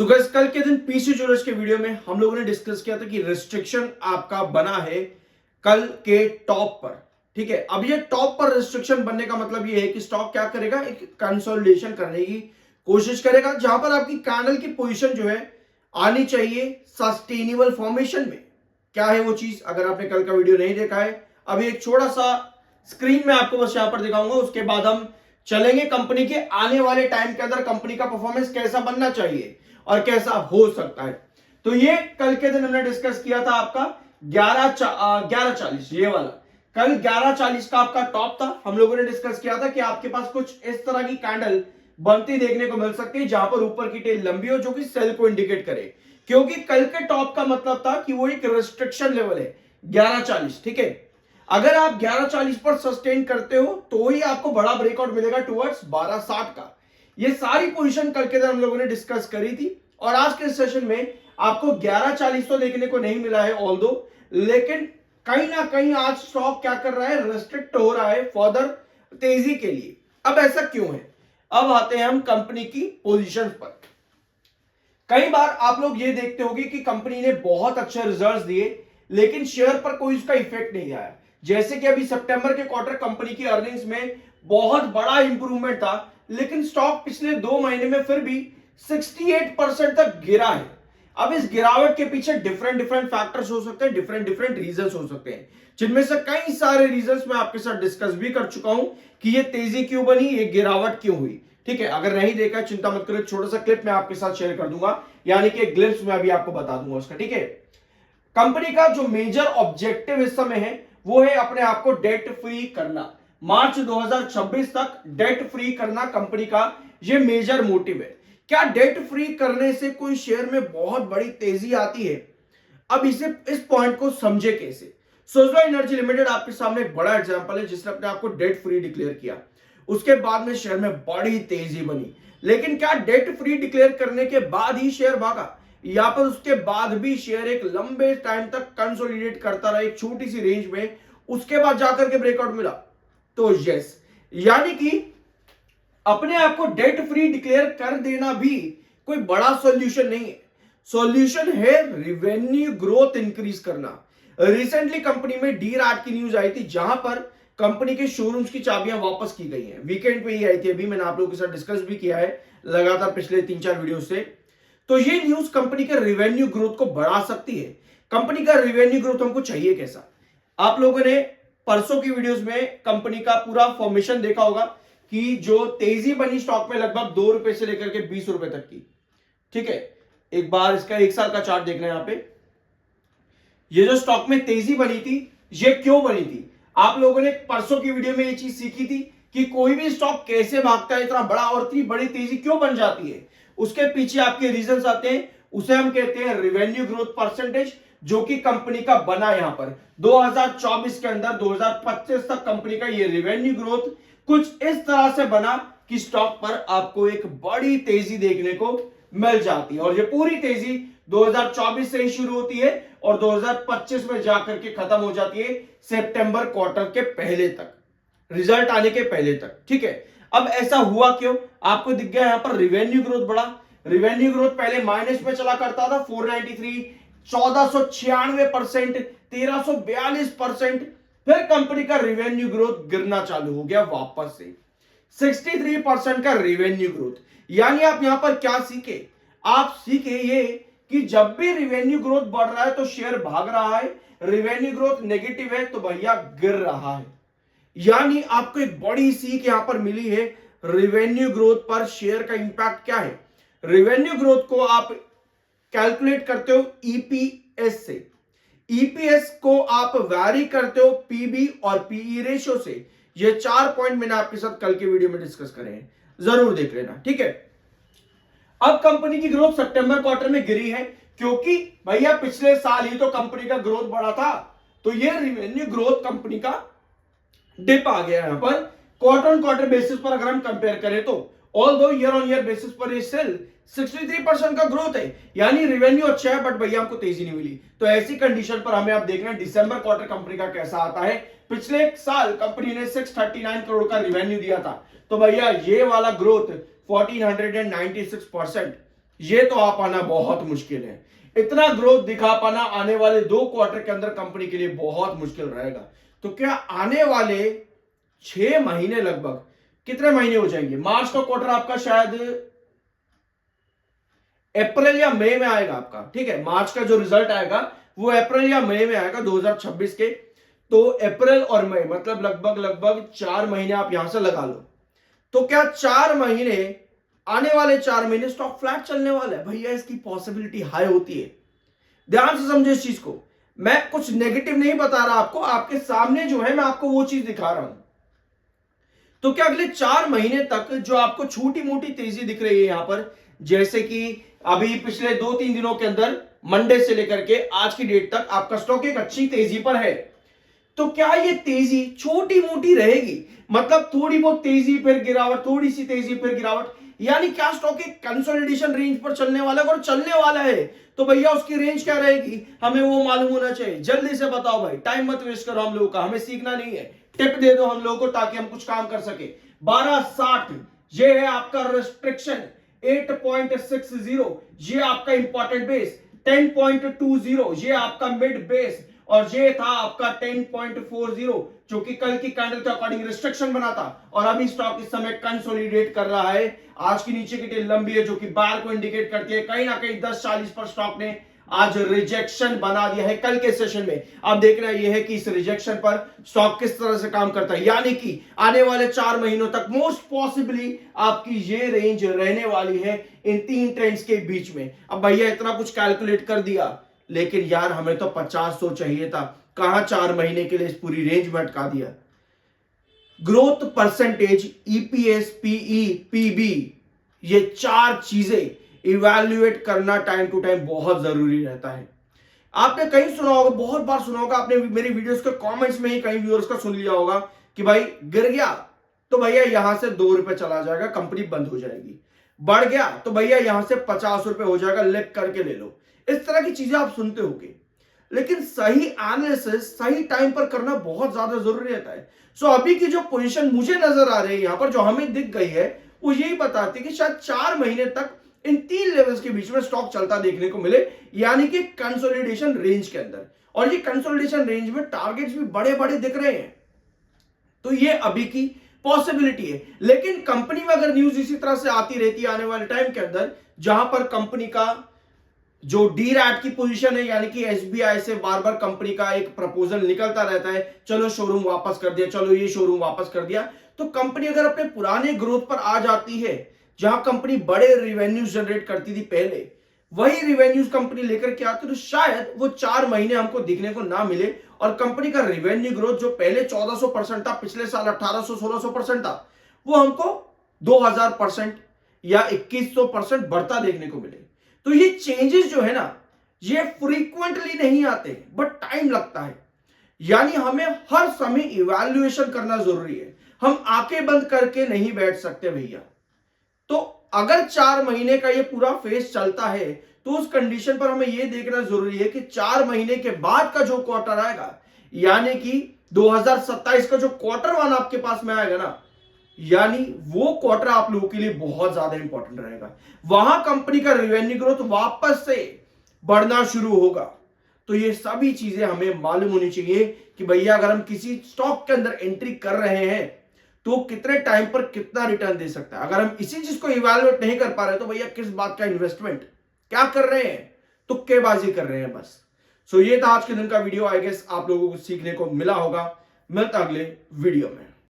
तो गाइस कल के दिन पीसी ज्वेलर्स के वीडियो में हम लोगों ने डिस्कस किया था कि रिस्ट्रिक्शन आपका बना है कल के टॉप पर। ठीक है, अब ये टॉप पर रिस्ट्रिक्शन बनने का मतलब ये है कि स्टॉक क्या करेगा, एक कंसोलिडेशन करने की कोशिश करेगा, जहां पर आपकी कैंडल की पोजीशन जो है आनी चाहिए सस्टेनेबल फॉर्मेशन में। क्या है वो चीज, अगर आपने कल का वीडियो नहीं देखा है, अभी एक छोटा सा स्क्रीन में आपको बस यहां पर दिखाऊंगा, उसके बाद हम चलेंगे कंपनी के आने वाले टाइम के अंदर कंपनी का परफॉर्मेंस कैसा बनना चाहिए और कैसा हो सकता है। तो ये कल के दिन हमने डिस्कस किया था आपका 11:40 ये वाला। कल 11:40 का आपका टॉप था। हम लोगों ने डिस्कस किया था कि आपके पास कुछ इस तरह की कैंडल बनती देखने को मिल सकती है, जहां पर ऊपर की टेल लंबी हो, जो कि सेल को इंडिकेट करे, क्योंकि कल के टॉप का मतलब था कि वो एक रिस्ट्रिक्शन लेवल है 11:40। ठीक है, अगर आप 11:40 पर सस्टेन करते हो तो ही आपको बड़ा ब्रेकआउट मिलेगा टुवर्ड्स 12:60 का। ये सारी पोजीशन कल के दिन हम लोगों ने डिस्कस करी थी, और आज के सेशन में आपको 11:40 तो देखने को नहीं मिला है ऑल्दो, लेकिन कहीं ना कहीं आज स्टॉक क्या कर रहा है, रेस्ट्रिक्ट हो रहा है फर्दर तेजी के लिए। अब ऐसा क्यों है, अब आते हैं हम कंपनी की पोजीशन पर। कई बार आप लोग ये देखते होंगे कि कंपनी ने बहुत अच्छे रिजल्ट्स दिए, लेकिन शेयर पर कोई उसका इफेक्ट नहीं आया। जैसे कि अभी सितंबर के क्वार्टर कंपनी की अर्निंग्स में बहुत बड़ा इंप्रूवमेंट था, लेकिन स्टॉक पिछले 2 महीने में फिर भी 68% तक गिरा है। अब इस गिरावट के पीछे डिफरेंट डिफरेंट फैक्टर्स हो सकते हैं, डिफरेंट डिफरेंट रीजंस हो सकते हैं, जिनमें से कई सारे रीजंस मैं आपके साथ डिस्कस भी कर चुका हूं कि ये तेजी क्यों बनी, ये गिरावट क्यों हुई। ठीक है, अगर नहीं देखा चिंता मत करो, छोटा सा क्लिप मैं आपके साथ शेयर कर दूंगा, यानी कि ग्लिप्स में अभी आपको बता दूंगा उसका। ठीक है, कंपनी का जो मेजर ऑब्जेक्टिव इस समय है वो है अपने आप को डेट फ्री करना। मार्च 2026 तक डेट फ्री करना कंपनी का ये मेजर मोटिव है। क्या डेट फ्री करने से कोई शेयर में बहुत बड़ी तेजी आती है? अब इस पॉइंट को समझे कैसे। सोजला एनर्जी लिमिटेड आपके सामने एक बड़ा एग्जांपल है, जिसने अपने आप को डेट फ्री डिक्लेयर किया, उसके बाद में शेयर में बड़ी तेजी बनी। लेकिन क्या डेट फ्री डिक्लेयर करने के बाद ही शेयर भागा, या पर उसके बाद भी शेयर एक लंबे टाइम तक कंसोलिडेट करता रहा एक छोटी सी रेंज में, उसके बाद जाकर के ब्रेकआउट मिला? तो यस, यानी कि अपने आप को डेट फ्री डिक्लेयर कर देना भी कोई बड़ा सॉल्यूशन नहीं है। सॉल्यूशन है रिवेन्यू ग्रोथ इंक्रीज करना। रिसेंटली कंपनी में डी रैट की न्यूज आई थी, जहां पर कंपनी के शोरूम्स की चाबियां वापस की गई हैं। वीकेंड पे ही आई थी, अभी मैंने आप लोगों के साथ डिस्कस भी किया है लगातार पिछले 3-4 वीडियो से। तो ये न्यूज कंपनी के रिवेन्यू ग्रोथ को बढ़ा सकती है। कंपनी का रिवेन्यू ग्रोथ हमको चाहिए कैसा? आप लोगों ने परसों की वीडियोस में कंपनी का पूरा फॉर्मेशन देखा होगा कि जो तेजी बनी स्टॉक में लगभग 2 रुपए से लेकर के 20 रुपए तक की। ठीक है, एक बार इसका 1 साल का चार्ट देखना है। यहां पे ये जो स्टॉक में तेजी बनी थी, ये क्यों बनी थी? आप लोगों ने परसों की वीडियो में ये चीज सीखी थी कि कोई भी स्टॉक कैसे भागता है इतना बड़ा, और इतनी बड़ी तेजी क्यों बन जाती है। उसके पीछे आपके रीजंस आते हैं, उसे हम कहते हैं रिवेन्यू ग्रोथ परसेंटेज, जो कि कंपनी का बना यहां पर 2024 के अंदर 2025 तक कंपनी का ये रिवेन्यू ग्रोथ कुछ इस तरह से बना कि स्टॉक पर आपको एक बड़ी तेजी देखने को मिल जाती है। और ये पूरी तेजी 2024 से ही शुरू होती है और 2025 में जाकर के खत्म हो जाती है सितंबर क्वार्टर के पहले तक, रिजल्ट आने के पहले तक। ठीक है, अब ऐसा हुआ क्यों? आपको दिख गया यहां पर रिवेन्यू ग्रोथ बढ़ा। रिवेन्यू ग्रोथ पहले माइनस में चला करता था, 493, 1496%, 1342%। फिर कंपनी का रिवेन्यू ग्रोथ गिरना चालू हो गया वापस से 63% का रिवेन्यू ग्रोथ। यानी आप यहां पर क्या सीखे? आप सीखे ये कि जब भी रिवेन्यू ग्रोथ बढ़ रहा है तो शेयर भाग रहा है, रिवेन्यू ग्रोथ नेगेटिव है तो भैया गिर रहा है। यानी आपको एक बड़ी सीख यहां पर मिली है, रिवेन्यू ग्रोथ पर शेयर का इंपैक्ट क्या है। रिवेन्यू ग्रोथ को आप कैलकुलेट करते हो ईपीएस से, ईपीएस को आप वैरी करते हो पीबी और पीई रेशियो से। ये 4 पॉइंट मैंने आपके साथ कल के वीडियो में डिस्कस करे हैं, जरूर देख लेना। ठीक है, अब कंपनी की ग्रोथ सितंबर क्वार्टर में गिरी है, क्योंकि भैया पिछले साल ही तो कंपनी का ग्रोथ बढ़ा था, तो ये रिवेन्यू ग्रोथ कंपनी का डिप आ गया यहां पर क्वार्टर ऑन क्वार्टर बेसिस पर अगर हम कंपेयर करें तो। Although year on year basis पर ये सेल 63% का ग्रोथ है, यानी रिवेन्यू अच्छा है, बट भैया हमको तेजी नहीं मिली। तो ऐसी कंडीशन पर हमें अब देखना दिसंबर क्वार्टर कंपनी का कैसा आता है। पिछले साल कंपनी ने 639 करोड़ का रिवेन्यू दिया था, तो भैया ये वाला ग्रोथ 1496%, ये तो आ पाना बहुत मुश्किल है। इतना ग्रोथ दिखा पाना आने वाले 2 क्वार्टर के अंदर कंपनी के लिए बहुत मुश्किल रहेगा। तो क्या आने वाले 6 महीने, लगभग कितने महीने हो जाएंगे, मार्च का क्वार्टर आपका शायद अप्रैल या मई में आएगा आपका, ठीक है, मार्च का जो रिजल्ट आएगा वो अप्रैल या मई में आएगा 2026 के। तो अप्रैल और मई मतलब लगभग लगभग 4 महीने आप यहां से लगा लो। तो क्या 4 महीने, आने वाले 4 महीने स्टॉक फ्लैट चलने वाला है? भैया इसकी पॉसिबिलिटी हाई होती है। ध्यान से समझो इस चीज को, मैं कुछ नेगेटिव नहीं बता रहा आपको, आपके सामने जो है मैं आपको वो चीज दिखा रहा हूं। तो क्या अगले 4 महीने तक जो आपको छोटी मोटी तेजी दिख रही है यहां पर, जैसे कि अभी पिछले 2-3 दिनों के अंदर मंडे से लेकर के आज की डेट तक आपका स्टॉक एक अच्छी तेजी पर है, तो क्या ये तेजी छोटी मोटी रहेगी? मतलब थोड़ी बहुत तेजी फिर गिरावट, थोड़ी सी तेजी फिर गिरावट, यानी क्या स्टॉक एक कंसोलिडेशन रेंज पर चलने वाला है? और चलने वाला है तो भैया उसकी रेंज क्या रहेगी हमें वो मालूम होना चाहिए। जल्दी से बताओ भाई, टाइम मत वेस्ट करो हम लोगों का, हमें सीखना नहीं है, टिप दे दो हम लोगों को ताकि हम कुछ काम कर सके। 1260 ये है आपका रिस्ट्रिक्शन, 8.60 ये आपका इंपॉर्टेंट बेस, 10.20 ये आपका मिड बेस, और ये था आपका 10.40 जो कि कल की कैंडल के अकॉर्डिंग रिस्ट्रिक्शन बना था। और अभी स्टॉक इस समय कंसोलिडेट कर रहा है, आज की नीचे की टेल लंबी है जो कि बार को इंडिकेट करती है। कहीं ना कहीं 10:40 पर स्टॉक ने आज रिजेक्शन बना दिया है कल के सेशन में। अब देखना यह है कि इस रिजेक्शन पर स्टॉक किस तरह से काम करता है, यानी कि आने वाले 4 महीनों तक मोस्ट पॉसिबली आपकी ये रेंज रहने वाली है इन 3 ट्रेंड्स के बीच में। अब भैया इतना कुछ कैलकुलेट कर दिया, लेकिन यार हमें तो 50-100 चाहिए था, कहां 4 महीने के लिए इस पूरी रेंज में अटका दिया। Growth percentage, EPS, PE, PB, ये 4 चीजें इवैल्यूएट करना टाइम टू टाइम बहुत जरूरी रहता है। आपने कहीं सुना होगा, बहुत बार सुना होगा आपने, मेरी वीडियोस के कमेंट्स में ही कई व्यूअर्स का सुन लिया होगा कि भाई गिर गया तो भैया यहां से 2 रुपए चला जाएगा, कंपनी बंद हो जाएगी, बढ़ गया तो भैया यहां से 50 रुपए हो जाएगा, लेक करके ले लो। इस तरह की चीजें आप सुनते होंगे, लेकिन सही एनालिसिस सही टाइम पर करना बहुत ज्यादा जरूरी रहता है। सो अभी की जो पोजीशन मुझे नजर आ रही है यहां पर, जो हमें दिख गई है, वो यही बताती है कि शायद 4 महीने तक इन 3 लेवल्स के बीच में स्टॉक चलता देखने को मिले, यानी कि कंसोलिडेशन रेंज के अंदर। और ये कंसोलिडेशन रेंज में टारगेट्स भी बड़े बड़े दिख रहे हैं, तो ये अभी की पॉसिबिलिटी है। लेकिन कंपनी में अगर न्यूज इसी तरह से आती रहती है आने वाले टाइम के अंदर, जहां पर कंपनी का जो डी रैट की पोजीशन है, यानी कि एसबीआई से बार बार कंपनी का एक प्रपोजल निकलता रहता है, चलो शोरूम वापस कर दिया, चलो ये शोरूम वापस कर दिया, तो कंपनी अगर अपने पुराने ग्रोथ पर आ जाती है, जहां कंपनी बड़े रिवेन्यूज जनरेट करती थी पहले, वही रिवेन्यूज कंपनी लेकर के आती, तो शायद वो 4 महीने हमको दिखने को ना मिले और कंपनी का रिवेन्यू ग्रोथ जो पहले 1400% था, पिछले साल 1800-1600% था, वो हमको 2000% या 2100% बढ़ता देखने को मिले। तो ये चेंजेस जो है ना, ये फ्रीक्वेंटली नहीं आते बट टाइम लगता है, यानी हमें हर समय इवैल्यूएशन करना जरूरी है, हम आंखें बंद करके नहीं बैठ सकते भैया। तो अगर 4 महीने का ये पूरा फेज चलता है, तो उस कंडीशन पर हमें यह देखना जरूरी है कि 4 महीने के बाद का जो क्वार्टर आएगा, यानी कि 2027 का जो Q1 आपके पास में आएगा ना, यानी वो क्वार्टर आप लोगों के लिए बहुत ज्यादा इंपॉर्टेंट रहेगा। वहां कंपनी का रेवेन्यू ग्रोथ वापस से बढ़ना शुरू होगा। तो ये सभी चीजें हमें मालूम होनी चाहिए कि भैया अगर हम किसी स्टॉक के अंदर एंट्री कर रहे हैं तो कितने टाइम पर कितना रिटर्न दे सकता है। अगर हम इसी चीज को इवैल्यूएट नहीं कर पा रहे तो भैया किस बात का इन्वेस्टमेंट, क्या कर रहे हैं, तुक्केबाजी कर रहे हैं बस। सो ये था आज के दिन का वीडियो, आई गेस आप लोगों को सीखने को मिला होगा। मिलता अगले वीडियो में।